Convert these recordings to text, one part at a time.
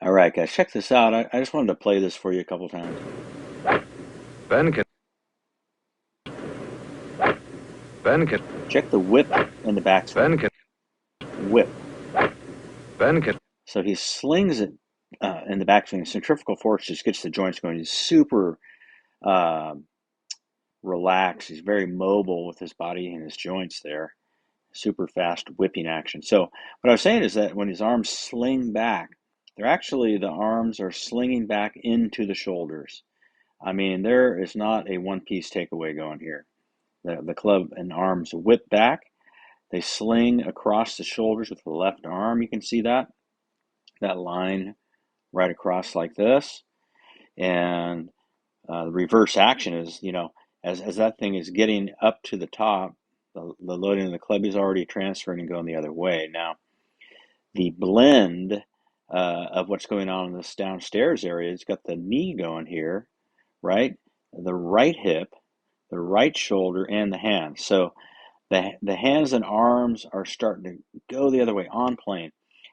All right, guys, check this out. I just wanted to play this for you a couple times. Ben can, Ben can, Check the whip in the backswing. Ben can, Whip. Ben can. So he slings it in the backswing. Centrifugal force just gets the joints going. He's super uh, relaxed. He's very mobile with his body and his joints there. Super fast whipping action. So what I was saying is that when his arms sling back, the arms are slinging back into the shoulders. I mean, there is not a one-piece takeaway going here. The club and arms whip back. They sling across the shoulders with the left arm. You can see that line right across like this. And the reverse action is, as that thing is getting up to the top, the loading of the club is already transferring and going the other way. Now, the blend of what's going on in this downstairs area, it's got the knee going here, right? The right hip, the right shoulder, and the hands. So the hands and arms are starting to go the other way on plane.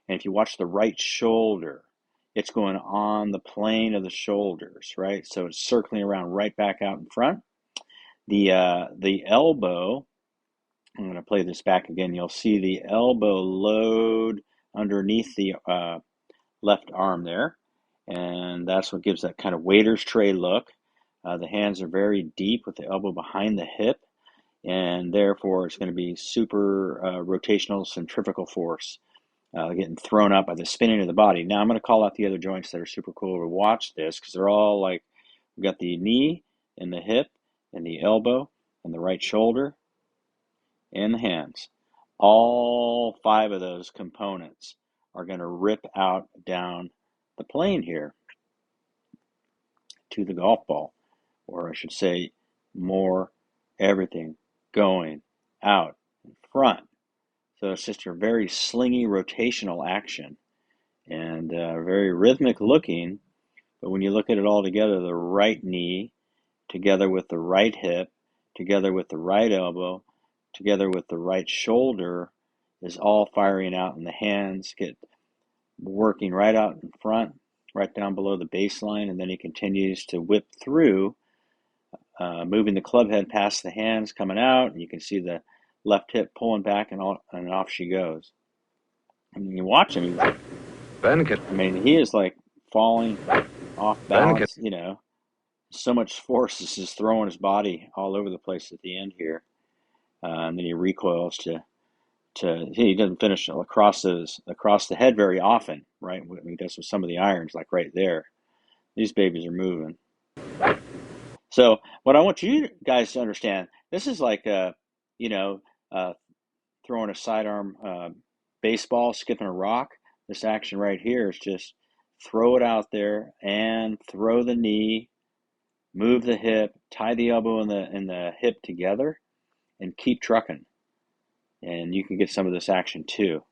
And if you watch the right shoulder, it's going on the plane of the shoulders, right? So it's circling around right back out in front. The elbow, I'm going to play this back again. You'll see the elbow load underneath the left arm there. And that's what gives that kind of waiter's tray look. The hands are very deep with the elbow behind the hip, and therefore it's going to be super rotational centrifugal force getting thrown up by the spinning of the body. Now I'm going to call out the other joints that are super cool to watch this because they're all like, we've got the knee and the hip and the elbow and the right shoulder and the hands. All five of those components are going to rip out down the plane here to the golf ball, or I should say more everything going out in front. So it's just a very slingy rotational action and very rhythmic looking. But when you look at it all together, the right knee together with the right hip, together with the right elbow, together with the right shoulder is all firing out, and the hands get working right out in front, right down below the baseline, and then he continues to whip through, moving the club head past the hands coming out, and you can see the left hip pulling back, and off she goes. And you watch him, Ben can, I mean, he is like falling off Ben can, balance, so much force is just throwing his body all over the place at the end here. And then he recoils he doesn't finish across the head very often, right? What he does with some of the irons, like right there. These babies are moving. So what I want you guys to understand, this is like you know, uh, throwing a sidearm baseball, skipping a rock. This action right here is just throw it out there and throw the knee, move the hip, tie the elbow and the hip together, and keep trucking. And you can get some of this action too.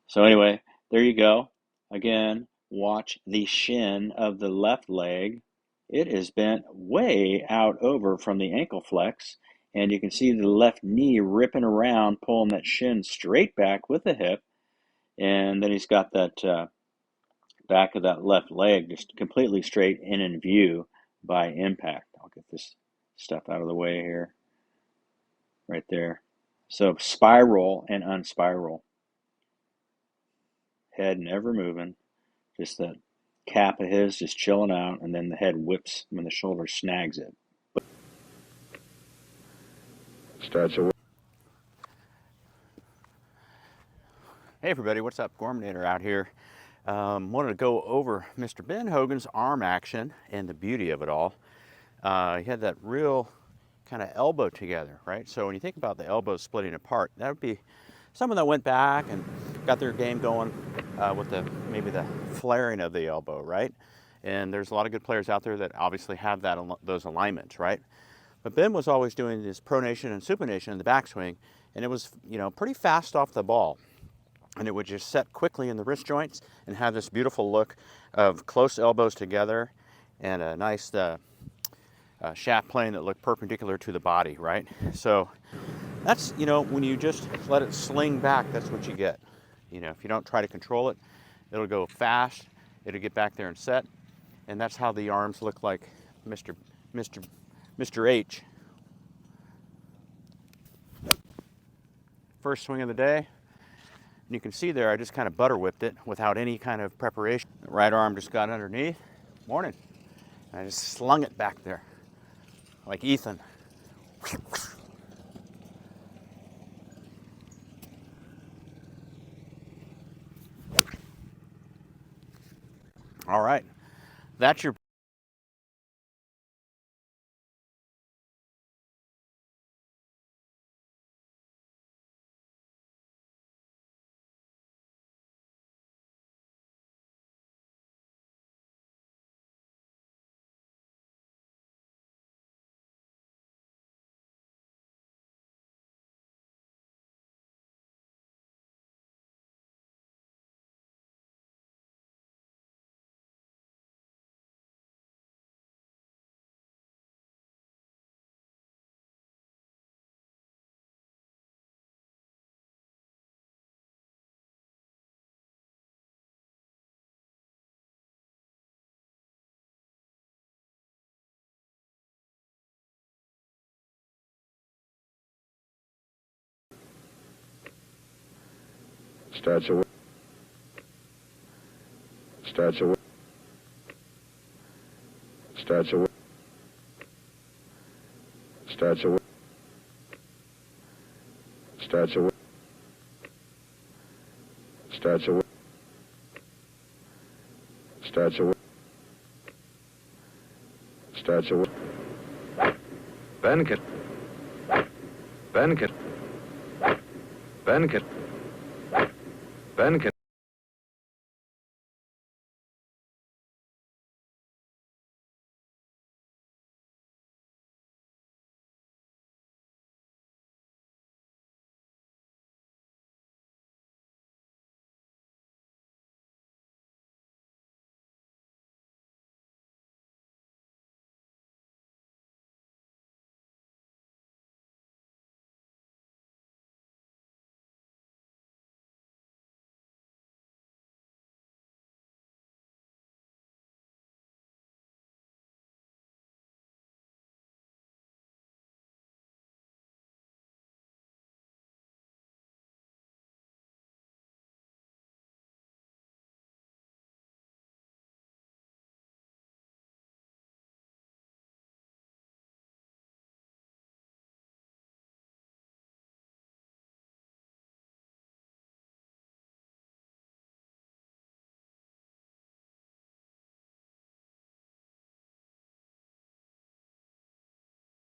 So anyway, there you go. Again, watch the shin of the left leg. It is bent way out over from the ankle flex, and you can see the left knee ripping around, pulling that shin straight back with the hip, and then he's got that back of that left leg just completely straight and in view by impact. I'll get this stuff out of the way here, right there. So spiral and unspiral. Head never moving, just that cap of his just chilling out, and then the head whips when the shoulder snags it. starts a Hey everybody, what's up? Gorminator out here. Wanted to go over Mr. Ben Hogan's arm action and the beauty of it all. He had that real kind of elbow together, right? So when you think about the elbow splitting apart, that would be someone that went back and got their game going with maybe the flaring of the elbow, right? And there's a lot of good players out there that obviously have those alignments, right? But Ben was always doing this pronation and supination in the backswing, and it was, pretty fast off the ball. And it would just set quickly in the wrist joints and have this beautiful look of close elbows together and a nice shaft plane that looked perpendicular to the body, right? So that's, when you just let it sling back, that's what you get. If you don't try to control it, it'll go fast it'll get back there and set. And that's how the arms look like Mr. H. First swing of the day. And you can see there, I just kind of butter whipped it without any kind of preparation. The right arm just got underneath. Morning. And I just slung it back there, like Ethan. All right, that's your Starts away. Starts away. Starts away. Starts away. Starts away. Starts away. Starts away. Starts away. Benkett. Benkett. Benkett. Benkett.